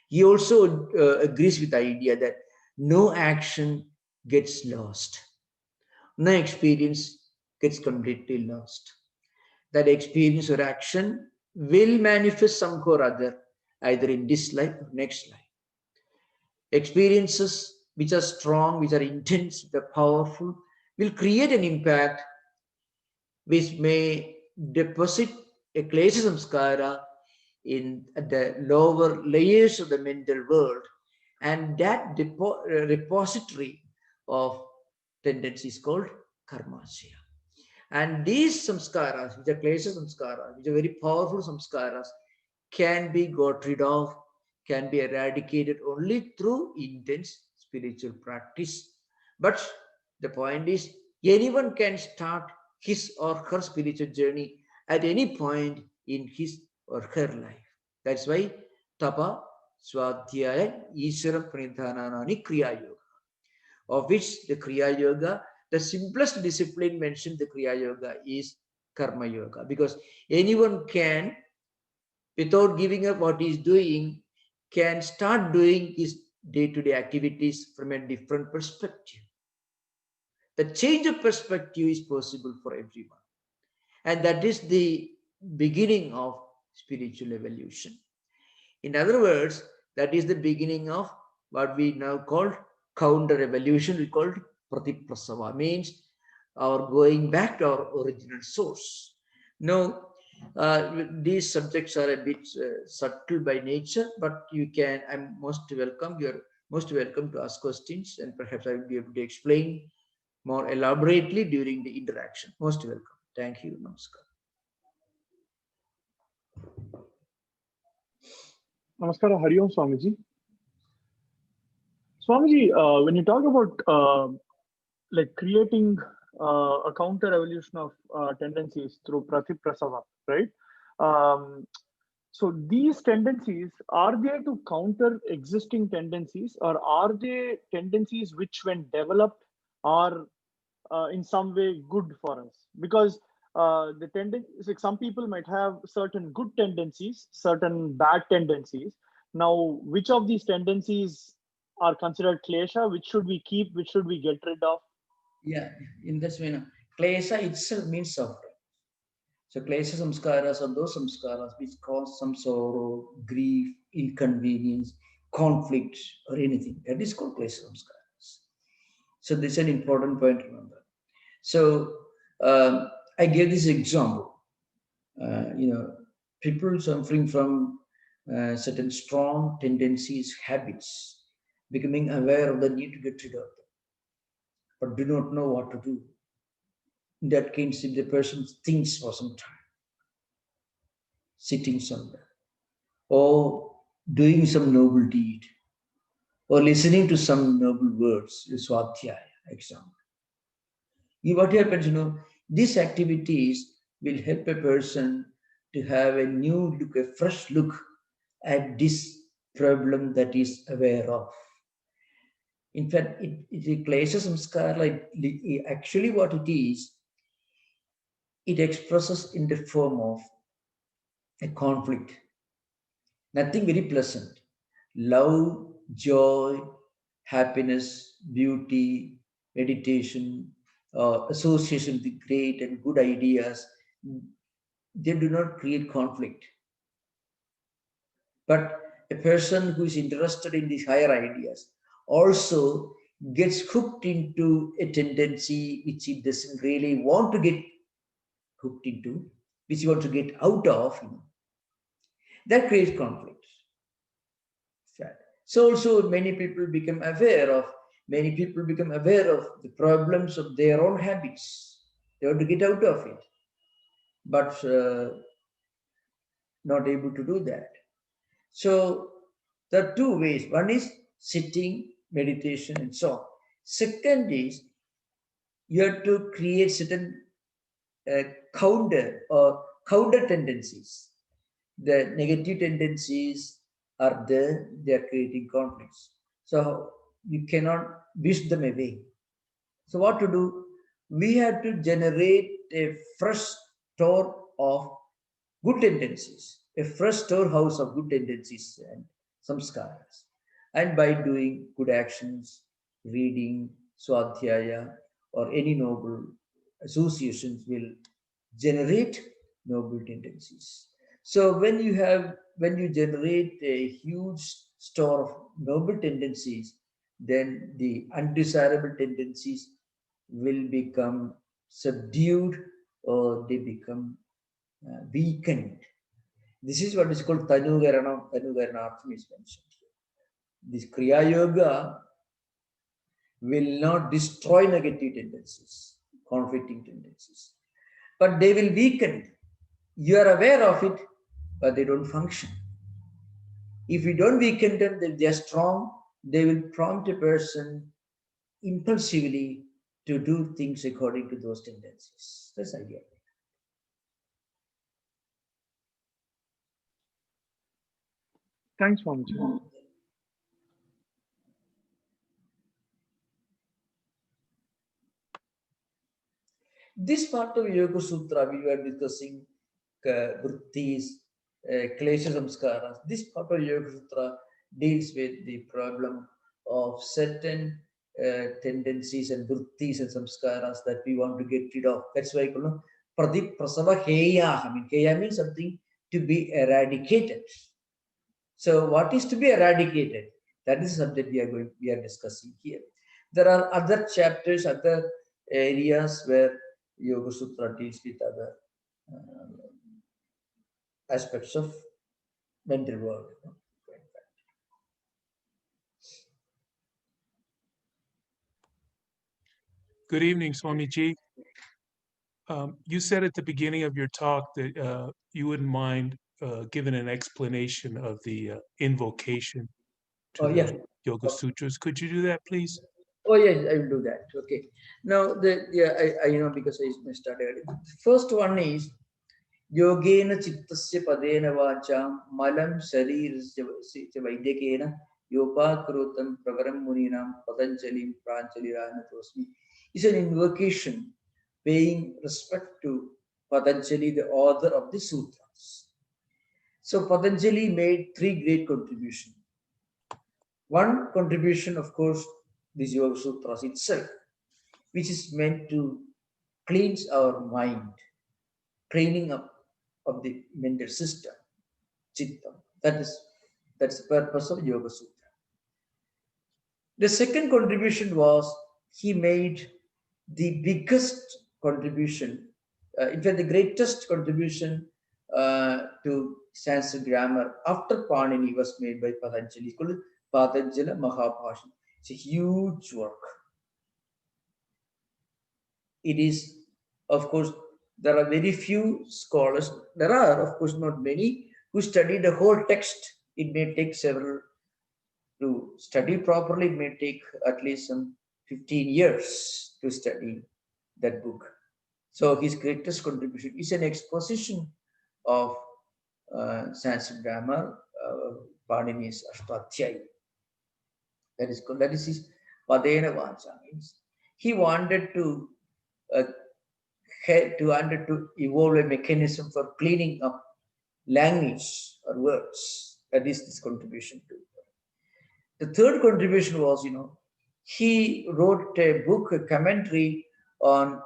He also agrees with the idea that no action gets lost, no experience gets completely lost. That experience or action will manifest somehow or other, either in this life or next life. Experiences which are strong, which are intense, which are powerful, will create an impact which may deposit a klesha samskara in the lower layers of the mental world, and that repository of tendency is called karmasya. And these samskaras, which are klesha samskaras, which are very powerful samskaras, can be got rid of, can be eradicated only through intense spiritual practice. But the point is, anyone can start his or her spiritual journey at any point in his or her life. That's why Tapa, Swadhyaya, Ishvara Pranidhananani Kriya Yoga, of which the Kriya Yoga, the simplest discipline mentioned, the Kriya Yoga, is Karma Yoga, because anyone can, without giving up what he's doing, can start doing his day-to-day activities from a different perspective. The change of perspective is possible for everyone. And that is the beginning of spiritual evolution. In other words, that is the beginning of what we now call counter evolution. We call pratiprasava, means our going back to our original source. Now, these subjects are a bit subtle by nature, but I'm most welcome. You're most welcome to ask questions, and perhaps I will be able to explain more elaborately during the interaction. Most welcome. Thank you. Namaskar. Namaskara, Hari Om Swamiji. Swamiji, when you talk about like creating a counter evolution of tendencies through pratiprasava, right? So these tendencies, are they to counter existing tendencies, or are they tendencies which, when developed, are in some way good for us? Because the tendencies, like some people might have certain good tendencies, certain bad tendencies. Now, which of these tendencies are considered klesha? Which should we keep? Which should we get rid of? Yeah, in this way, klesha itself means suffering. So klesha samskaras are those samskaras which cause some sorrow, grief, inconvenience, conflict, or anything. That is called klesha samskaras. So this is an important point to remember. So I gave this example. People suffering from certain strong tendencies, habits, becoming aware of the need to get rid of them, but do not know what to do. In that case, if the person thinks for some time, sitting somewhere, or doing some noble deed, or listening to some noble words, the Swadhyaya example. What happens, these activities will help a person to have a new look, a fresh look at this problem that is aware of. In fact, it Klesha Samskara, actually what it is, it expresses in the form of a conflict. Nothing very pleasant. Love, joy, happiness, beauty, meditation, association with great and good ideas, they do not create conflict. But a person who is interested in these higher ideas also gets hooked into a tendency which he doesn't really want to get hooked into, which he wants to get out of. That creates conflict. So also many people become aware of the problems of their own habits. They want to get out of it, but not able to do that. So there are two ways. One is sitting, meditation, and so on. Second is you have to create certain counter tendencies. The negative tendencies are there, they are creating conflicts. So you cannot wish them away. So what to do? We have to generate a fresh store of good tendencies, a fresh storehouse of good tendencies and samskaras. And by doing good actions, reading, swadhyaya, or any noble associations will generate noble tendencies. So when you generate a huge store of noble tendencies, then the undesirable tendencies will become subdued or they become weakened. This is what is called Tanugarana. Tanugaranartham is mentioned here. This Kriya Yoga will not destroy negative tendencies, conflicting tendencies, but they will weaken. You are aware of it, but they don't function. If you don't weaken them, they are strong. They will prompt a person impulsively to do things according to those tendencies. That's the idea. Thanks, Swamiji. This part of Yoga Sutra, we were discussing vrittis, klesha samskaras. This part of Yoga Sutra deals with the problem of certain tendencies and vrittis and samskaras that we want to get rid of. That's why I call them prasava heya. I mean, heya means something to be eradicated. So, what is to be eradicated? That is the subject we are discussing here. There are other chapters, other areas where Yoga Sutra deals with other aspects of mental world. Good evening, Swamiji. You said at the beginning of your talk that you wouldn't mind giving an explanation of the invocation to Yeah. the Yoga Sutras. Could you do that, please? Oh yes, I will do that. Okay. Now I because I started. First one is Yogena Chittasya Padena Vacham Malam Sharirasya Vaidekena Yopakrutam Pravaram Muninam Patanjalim Pranjalirayanatosmi is an invocation paying respect to Patanjali, the author of the sutras. So Patanjali made three great contributions. One contribution, of course, this Yoga Sutras itself, which is meant to cleanse our mind, training up of the mental system, chitta. That's the purpose of Yoga Sutra. The second contribution was he made the biggest contribution, in fact, the greatest contribution to Sanskrit grammar after Panini was made by Patanjali. It's called Patanjala Mahabhashya. It's a huge work. It is, of course, there are very few scholars. There are, of course, not many who study the whole text. It may take several to study properly. It may take at least some 15 years to study that book. So his greatest contribution is an exposition of Sanskrit grammar, Panini's Ashtadhyayi. That is his Padena Vacha means he wanted to evolve a mechanism for cleaning up language or words. That is his contribution to. The third contribution was, he wrote a book, a commentary on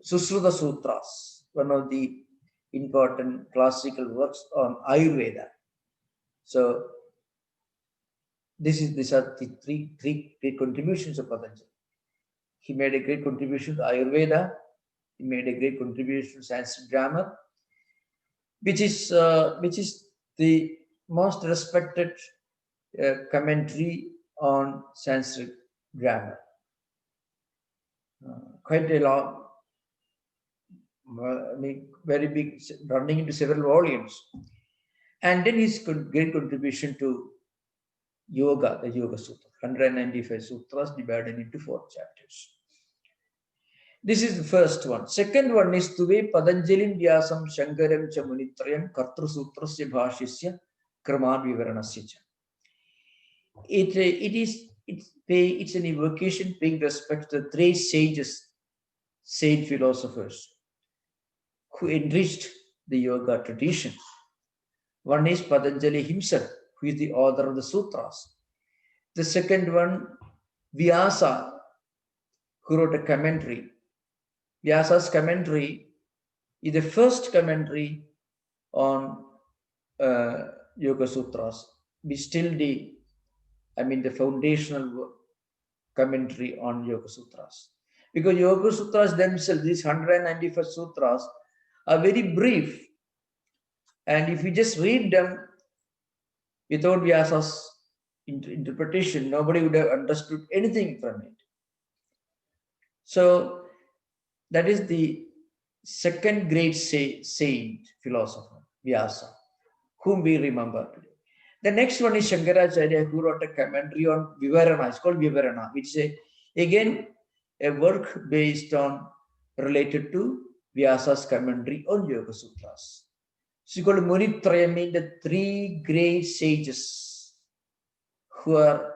Sutras, one of the important classical works on Ayurveda. So these are the three great contributions of Patanjali. He made a great contribution to Ayurveda. He made a great contribution to Sanskrit grammar, which is the most respected commentary on Sanskrit grammar. Quite a long, very big, running into several volumes. And then his great contribution to Yoga, the Yoga Sutra, 195 sutras divided into 4 chapters. This is the first one. Second one is Tuve Patanjalim Vyasam Shankaram Cha Munitrayam Kartru Sutrasya Bhashisya Kraman Vivaranasya Cha. It's an evocation paying respect to the 3 sages, sage philosophers who enriched the yoga tradition. One is Patanjali himself, who is the author of the sutras. The second one, Vyasa, who wrote a commentary. Vyasa's commentary is the first commentary on Yoga Sutras, which still the foundational commentary on Yoga Sutras. Because Yoga Sutras themselves, these 195 sutras, are very brief. And if you just read them without Vyasa's interpretation, nobody would have understood anything from it. So that is the second great saint philosopher, Vyasa, whom we remember today. The next one is Shankaracharya, who wrote a commentary on Vivarana. It's called Vivarana, which is again a work based on, related to Vyasa's commentary on Yoga Sutras. So it's called Munitrayam, means the 3 great sages who are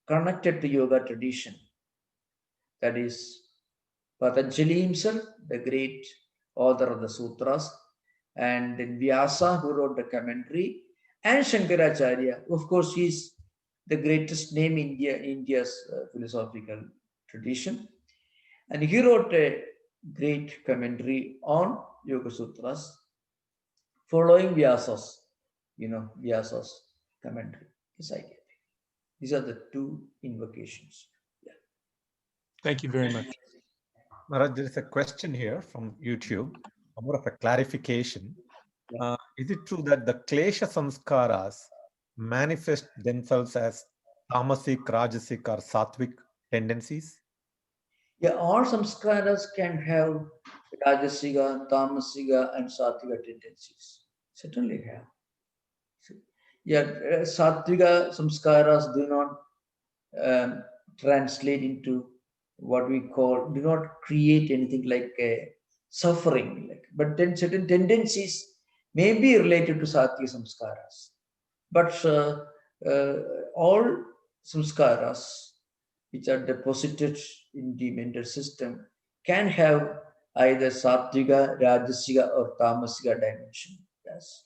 connected to yoga tradition. That is Patanjali himself, the great author of the sutras, and then Vyasa, who wrote the commentary, and Shankaracharya. Of course, he is the greatest name in India's philosophical tradition. And he wrote a great commentary on Yoga Sutras, following Vyasa's commentary. This idea. These are the 2 invocations. Yeah. Thank you very much. Maharaj, there is a question here from YouTube, more of a clarification. Is it true that the klesha samskaras manifest themselves as tamasic, rajasic, or sattvic tendencies? Yeah, all samskaras can have rajasiga, tamasiga, and sattvika tendencies. Certainly have. Yeah, sattviga samskaras do not translate into what we call, do not create anything like a suffering. But then certain tendencies may be related to sattvika samskaras. But all samskaras which are deposited in the mental system can have either sattvika, rajasiga, or tamasiga dimension. Yes.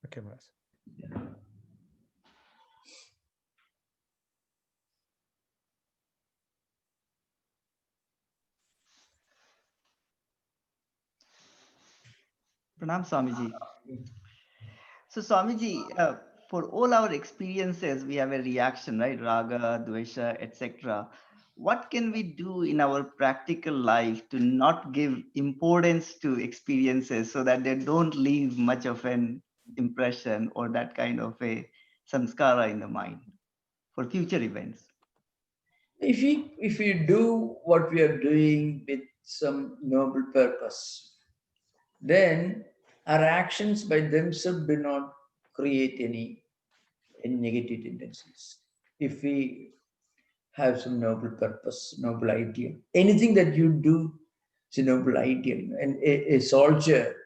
Okay, Maharaj. Yeah. Pranam Swamiji. So Swamiji, for all our experiences, we have a reaction, right? Raga, Dvesha, etc. What can we do in our practical life to not give importance to experiences so that they don't leave much of an impression or that kind of a samskara in the mind for future events? If we do what we are doing with some noble purpose, then our actions by themselves do not create any negative tendencies. If we have some noble purpose, noble ideal, anything that you do is a noble ideal. And a soldier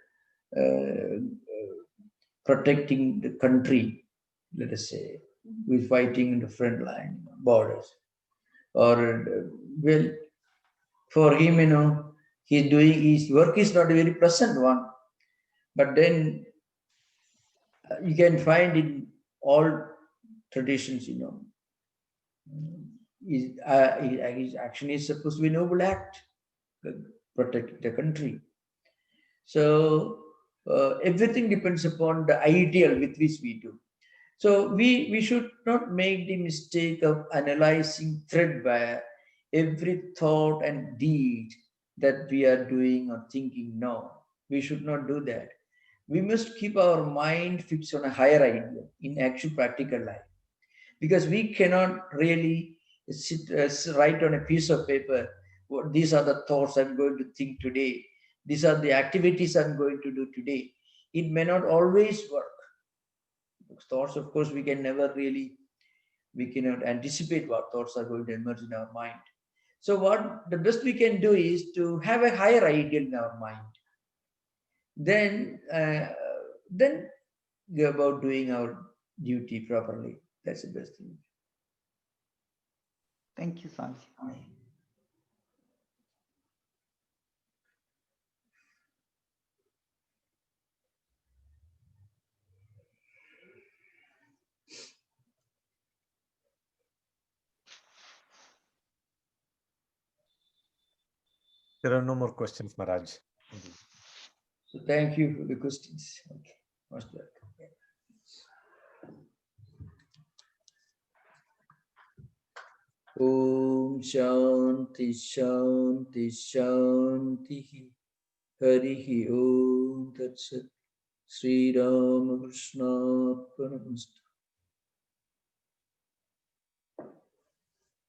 protecting the country, let us say, who is fighting in the front line borders. Or, well, for him, he's doing his work is not a very pleasant one. But then you can find in all traditions, his action is supposed to be a noble act, protect the country. So everything depends upon the ideal with which we do. So we should not make the mistake of analyzing threadbare every thought and deed that we are doing or thinking. No, we should not do that. We must keep our mind fixed on a higher ideal in actual practical life, because we cannot really write on a piece of paper, these are the thoughts I'm going to think today, these are the activities I'm going to do today. It may not always work. Thoughts, of course, we cannot anticipate what thoughts are going to emerge in our mind. So what the best we can do is to have a higher ideal in our mind. Then go about doing our duty properly. That's the best thing. Thank you, Swamiji. There are no more questions, Maharaj. So thank you for the questions. Okay, most welcome. Om Shanti Shanti Shanti Harihi Om Tat Sat Sri Ramakrishna Arpanamastu.